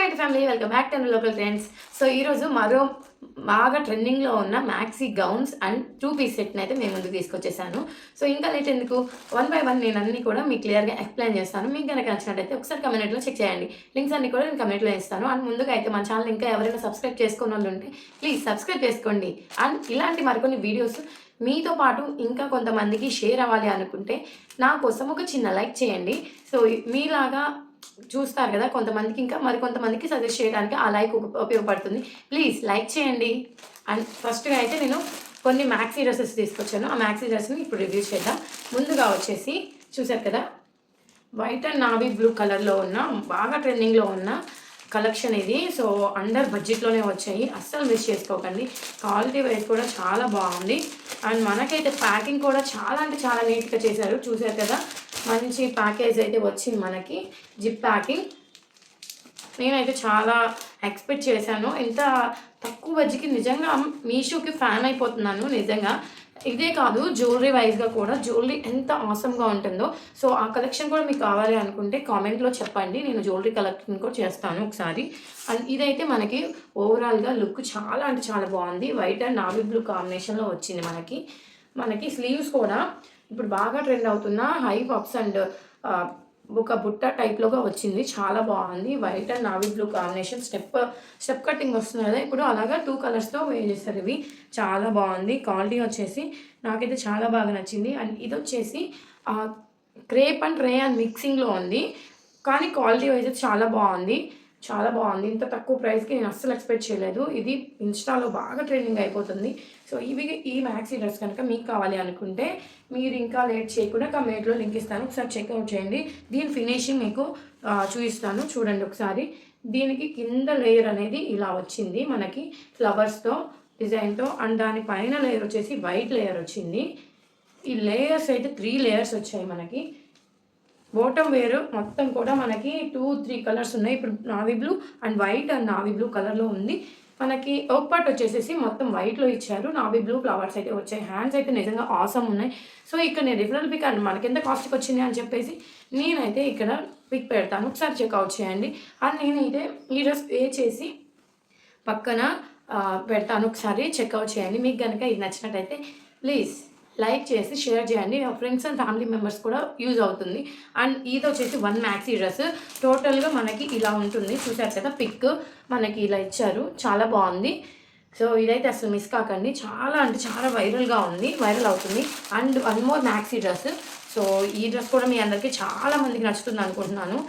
Right family, welcome back to local trends. So ఈరోజు మరో బాగా ట్రెండింగ్లో ఉన్న మ్యాక్సీ గౌన్స్ అండ్ 2 పీస్ సెట్ని అయితే మేము ముందుకు తీసుకొచ్చేసాను. సో ఇంకా లేట్ ఎందుకు, వన్ బై వన్ నేను అన్ని కూడా మీకు క్లియర్గా ఎక్స్ప్లెయిన్ చేస్తాను. మీకు కనుక నచ్చినట్టయితే ఒకసారి కమెంట్లో చెక్ చేయండి. లింక్స్ అన్ని కూడా నేను కమెంట్లో ఇస్తాను. అండ్ ముందుగా అయితే మన ఛానల్ ఇంకా ఎవరైనా సబ్స్క్రైబ్ చేసుకున్న వాళ్ళు ఉంటే ప్లీజ్ సబ్స్క్రైబ్ చేసుకోండి. అండ్ ఇలాంటి మరికొన్ని వీడియోస్ మీతో పాటు ఇంకా కొంతమందికి షేర్ అవ్వాలి అనుకుంటే నా కోసం ఒక చిన్న లైక్ చేయండి. సో మీలాగా చూస్తారు కదా, కొంతమందికి ఇంకా మరి కొంతమందికి సజెస్ట్ చేయడానికి ఆ లైక్ ఉపయోగపడుతుంది. ప్లీజ్ లైక్ చేయండి. అండ్ ఫస్ట్గా అయితే నేను కొన్ని మ్యాక్సీ డ్రెస్సెస్ తీసుకొచ్చాను. ఆ మ్యాక్సీ డ్రెస్ని ఇప్పుడు రివ్యూ చేద్దాం. ముందుగా వచ్చేసి చూసారు కదా, వైట్ అండ్ నావీ బ్లూ కలర్లో ఉన్న బాగా ట్రెండింగ్లో ఉన్న కలెక్షన్ ఇది. సో అండర్ బడ్జెట్లోనే వచ్చాయి, అస్సలు మిస్ చేసుకోకండి. క్వాలిటీ వైజ్ కూడా చాలా బాగుంది. అండ్ మనకైతే ప్యాకింగ్ కూడా చాలా అంటే చాలా నీట్గా చేశారు. చూసారు కదా, మంచి ప్యాకేజ్ అయితే వచ్చింది మనకి, జిప్ ప్యాకింగ్. నేనైతే చాలా ఎక్స్పెక్ట్ చేశాను. ఇంత తక్కువ బడ్జెట్కి నిజంగా మీషోకి ఫ్యాన్ అయిపోతున్నాను నిజంగా. ఇదే కాదు, జ్యువెలరీ వైజ్గా కూడా జ్యువెలరీ ఎంత ఆసమ్గా ఉంటుందో. సో ఆ కలెక్షన్ కూడా మీకు కావాలి అనుకుంటే కామెంట్లో చెప్పండి, నేను జ్యువెలరీ కలెక్షన్ కూడా చేస్తాను ఒకసారి. అండ్ ఇదైతే మనకి ఓవరాల్గా లుక్ చాలా అంటే చాలా బాగుంది. వైట్ అండ్ నావీ బ్లూ కాంబినేషన్లో వచ్చింది మనకి స్లీవ్స్ కూడా ఇప్పుడు బాగా ట్రెండ్ అవుతున్న హై పప్స్ అండ్ ఒక బుట్ట టైప్లోగా వచ్చింది, చాలా బాగుంది. White and navy blue combination step cutting వస్తుంది కదా, ఇప్పుడు అలాగా 2 కలర్స్తో వేర్ చేస్తారు. ఇవి చాలా బాగుంది. క్వాలిటీ వచ్చేసి నాకైతే చాలా బాగా నచ్చింది. అండ్ ఇది వచ్చేసి క్రేప్ అండ్ రేయాన్ మిక్సింగ్లో ఉంది, కానీ క్వాలిటీ అయితే చాలా బాగుంది. ఇంత తక్కువ ప్రైస్కి నేను అస్సలు ఎక్స్పెక్ట్ చేయలేదు. ఇది ఇన్స్టాలో బాగా ట్రెండింగ్ అయిపోతుంది. సో ఈ మ్యాక్సీ డ్రెస్ కనుక మీకు కావాలి అనుకుంటే మీరు ఇంకా లేట్ చేయకుండా కమెంట్లో లింక్ ఇస్తాను, ఒకసారి చెక్అవుట్ చేయండి. దీని ఫినిషింగ్ మీకు చూపిస్తాను, చూడండి ఒకసారి. దీనికి కింద లేయర్ అనేది ఇలా వచ్చింది మనకి ఫ్లవర్స్తో డిజైన్తో. అండ్ దానిపైన లేయర్ వచ్చేసి వైట్ లేయర్ వచ్చింది. ఈ లేయర్స్ అయితే 3 లేయర్స్ వచ్చాయి మనకి. బాటమ్ వేరు మొత్తం కూడా మనకి 2-3 కలర్స్ ఉన్నాయి. ఇప్పుడు navy blue and white and navy blue కలర్లో ఉంది. మనకి ఒక పార్ట్ వచ్చేసేసి మొత్తం వైట్లో ఇచ్చారు, నావీ బ్లూ ఫ్లవర్స్ అయితే వచ్చాయి. హ్యాండ్స్ అయితే నిజంగా ఆసమ్ ఉన్నాయి. సో ఇక్కడ నేను రిఫరల్ పిక్ అండ్ మనకి ఎంత కాస్ట్కి వచ్చింది అని చెప్పేసి నేనైతే ఇక్కడ పిక్ పెడతాను, ఒకసారి చెక్అవుట్ చేయండి. అండ్ నేనైతే ఈ డ్రెస్ పే చేసి పక్కన పెడతాను, ఒకసారి చెక్అవుట్ చేయండి. మీకు కనుక ఇది నచ్చినట్టయితే ప్లీజ్ లైక్ చేసి షేర్ చేయండి. ఫ్రెండ్స్ అండ్ ఫ్యామిలీ మెంబర్స్ కూడా యూజ్ అవుతుంది. అండ్ ఇది వచ్చేసి 1 మ్యాక్సీ డ్రెస్. టోటల్గా మనకి ఇలా ఉంటుంది, చూసారు కదా, పిక్ మనకి ఇలా ఇచ్చారు, చాలా బాగుంది. సో ఇదైతే అసలు మిస్ కాకండి, చాలా అంటే చాలా వైరల్ అవుతుంది. And 1 more maxi dress. So ఈ డ్రెస్ కూడా మీ అందరికీ చాలా మందికి నచ్చుతుంది అనుకుంటున్నాను.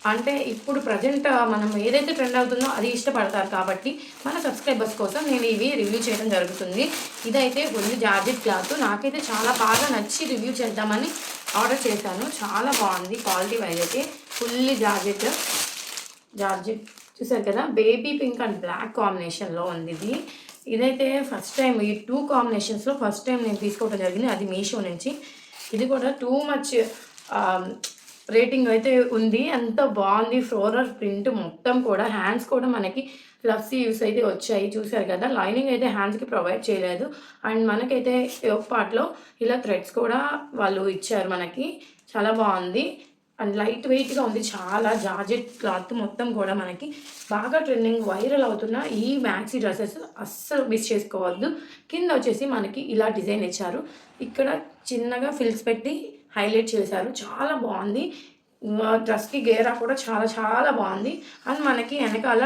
అంటే ఇప్పుడు ప్రజెంట్ మనం ఏదైతే ట్రెండ్ అవుతుందో అది ఇష్టపడతారు కాబట్టి మన సబ్స్క్రైబర్స్ కోసం నేను ఇవి రివ్యూ చేయడం జరుగుతుంది. ఇదైతే ఫుల్ జార్జెట్ క్లాత్, నాకైతే చాలా బాగా నచ్చి రివ్యూ చేద్దామని ఆర్డర్ చేశాను. చాలా బాగుంది క్వాలిటీ వైజ్ అయితే. ఫుల్ జార్జెట్ చూసారు కదా, బేబీ పింక్ అండ్ బ్లాక్ కాంబినేషన్లో ఉంది. ఇదైతే ఫస్ట్ టైం, ఈ 2 కాంబినేషన్స్లో ఫస్ట్ టైం నేను తీసుకోవడం జరిగింది, అది మీషో నుంచి. ఇది కూడా టూ మచ్ రేటింగ్ అయితే ఉంది, అంత బాగుంది. ఫ్లోరల్ ప్రింట్ మొత్తం కూడా. హ్యాండ్స్ కూడా మనకి ఫ్లఫీ యూస్ అయితే వచ్చాయి, చూసారు కదా. లైనింగ్ అయితే హ్యాండ్స్కి ప్రొవైడ్ చేయలేదు. అండ్ మనకైతే ఒక పార్ట్లో ఇలా థ్రెడ్స్ కూడా వాళ్ళు ఇచ్చారు మనకి, చాలా బాగుంది. అండ్ లైట్ వెయిట్గా ఉంది, చాలా జార్జెట్ క్లాత్ మొత్తం కూడా మనకి. బాగా ట్రెండింగ్ వైరల్ అవుతున్న ఈ మ్యాక్సీ డ్రెస్సెస్ అస్సలు మిస్ చేసుకోవద్దు. కింద వచ్చేసి మనకి ఇలా డిజైన్ ఇచ్చారు, ఇక్కడ చిన్నగా ఫిల్స్ పెట్టి హైలైట్ చేశారు, చాలా బాగుంది. డ్రెస్కి గేరా కూడా చాలా చాలా బాగుంది. అండ్ మనకి వెనకాల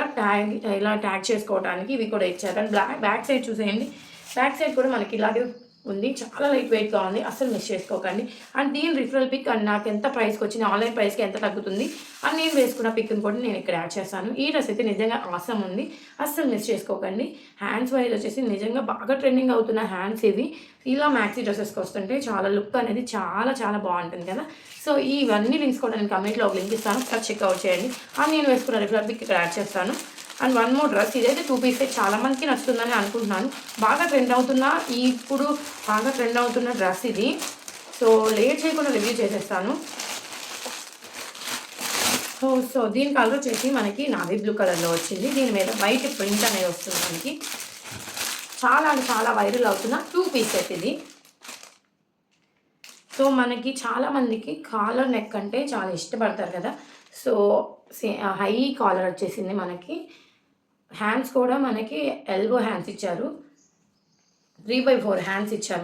ఇలా ట్యాగ్ చేసుకోవడానికి ఇవి కూడా ఇచ్చారు. అండ్ బ్యాక్ సైడ్ చూసేయండి, బ్యాక్ సైడ్ కూడా మనకి ఇలాగే ఉంది, చాలా లైట్ వెయిట్గా ఉంది, అస్సలు మిస్ చేసుకోకండి. అండ్ దీని రిఫరల్ పిక్ అండ్ నాకు ఎంత ప్రైస్కి వచ్చింది, ఆన్లైన్ ప్రైస్కి ఎంత తగ్గుతుంది అని నేను వేసుకున్న పిక్ని కూడా నేను ఇక్కడ యాడ్ చేస్తాను. ఈ డ్రెస్ అయితే నిజంగా ఆసమ్ ఉంది, అస్సలు మిస్ చేసుకోకండి. హ్యాండ్స్ వైజ్ వచ్చేసి నిజంగా బాగా ట్రెండింగ్ అవుతున్న హ్యాండ్స్ ఇవి. ఇలా మ్యాక్సీ డ్రెస్సెస్కి వస్తుంటే చాలా లుక్ అనేది చాలా చాలా బాగుంటుంది కదా. సో ఇవన్నీ లింక్స్ కూడా నేను కమెంట్లో ఒక లింక్ ఇస్తాను, ఒకసారి చెక్అవుట్ చేయండి. అండ్ నేను వేసుకున్న రిఫరల్ పిక్ ఇక్కడ యాడ్ చేస్తాను. అండ్ 1 మోర్ డ్రెస్, ఇదైతే 2 పీస్ చాలా మందికి నచ్చుతుందని అనుకుంటున్నాను. ఇప్పుడు బాగా ట్రెండ్ అవుతున్న డ్రెస్ ఇది. సో లేట్ చేయకుండా రివ్యూ చేసేస్తాను. సో దీని కలర్ వచ్చేసి మనకి నావీ బ్లూ కలర్లో వచ్చింది, దీని మీద వైట్ ప్రింట్ అనేది వస్తుంది మనకి. చాలా అంటే చాలా వైరల్ అవుతున్న 2 పీస్ సెట్ ఇది. సో మనకి చాలామందికి కాలర్ నెక్ అంటే చాలా ఇష్టపడతారు కదా. సో హై కాలర్ వచ్చేసింది మనకి. హ్యాండ్స్ కూడా మనకి ఎల్బో హ్యాండ్స్ ఇచ్చారు. 3/4 హ్యాండ్స్ ఇచ్చారు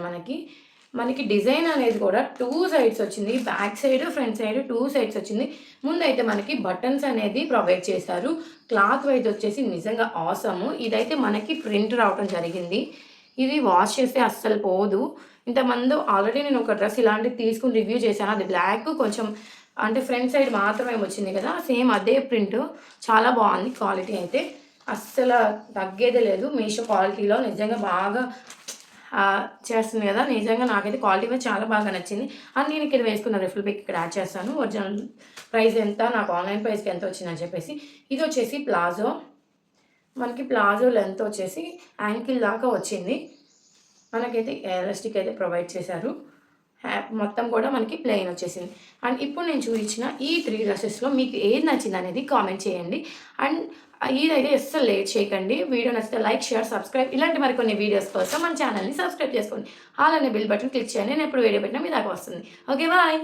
మనకి డిజైన్ అనేది కూడా 2 సైడ్స్ వచ్చింది. Back side, front side 2 sides వచ్చింది. ముందైతే మనకి బటన్స్ అనేది ప్రొవైడ్ చేశారు. క్లాత్ వైజ్ వచ్చేసి నిజంగా ఆసమ్. ఇదైతే మనకి ప్రింట్ రావడం జరిగింది. ఇది వాష్ చేస్తే అస్సలు పోదు. ఇంతకుముందు ఆల్రెడీ నేను ఒక డ్రెస్ ఇలాంటిది తీసుకుని రివ్యూ చేశాను. అది బ్లాక్ కొంచెం అంటే ఫ్రంట్ సైడ్ మాత్రమే వచ్చింది కదా, సేమ్ అదే ప్రింట్. చాలా బాగుంది క్వాలిటీ అయితే, అస్సలు తగ్గేదే లేదు. మీషో క్వాలిటీలో నిజంగా బాగా చేస్తుంది కదా. నిజంగా నాకైతే క్వాలిటీ మీద చాలా బాగా నచ్చింది. అండ్ నేను ఇక్కడ వేసుకున్న రిఫిల్ పిక్ ఇక్కడ యాడ్ చేస్తాను. ఒరిజినల్ ప్రైస్ ఎంత, నాకు ఆన్లైన్ ప్రైస్కి ఎంత వచ్చిందని చెప్పేసి. ఇది వచ్చేసి ప్లాజో. మనకి ప్లాజో లెంత్ వచ్చేసి యాంకిల్ దాకా వచ్చింది. మనకైతే ఎలాస్టిక్ అయితే ప్రొవైడ్ చేశారు. మొత్తం కూడా మనకి ప్లెయిన్ వచ్చేసింది. అండ్ ఇప్పుడు నేను చూపించిన ఈ 3 డ్రెస్సెస్లో మీకు ఏది నచ్చింది అనేది కామెంట్ చేయండి. అండ్ ఇదైతే అస్సలు లేట్ చేయకండి. వీడియో నచ్చితే లైక్, షేర్, సబ్స్క్రైబ్. ఇలాంటి మరికొన్ని వీడియోస్ కోసం మన ఛానల్ని సబ్స్క్రైబ్ చేసుకోండి. అలానే బిల్ బటన్ క్లిక్ చేయండి. నేను ఎప్పుడు వీడియో పెట్టినా మీ దాకా వస్తుంది. Okay, bye.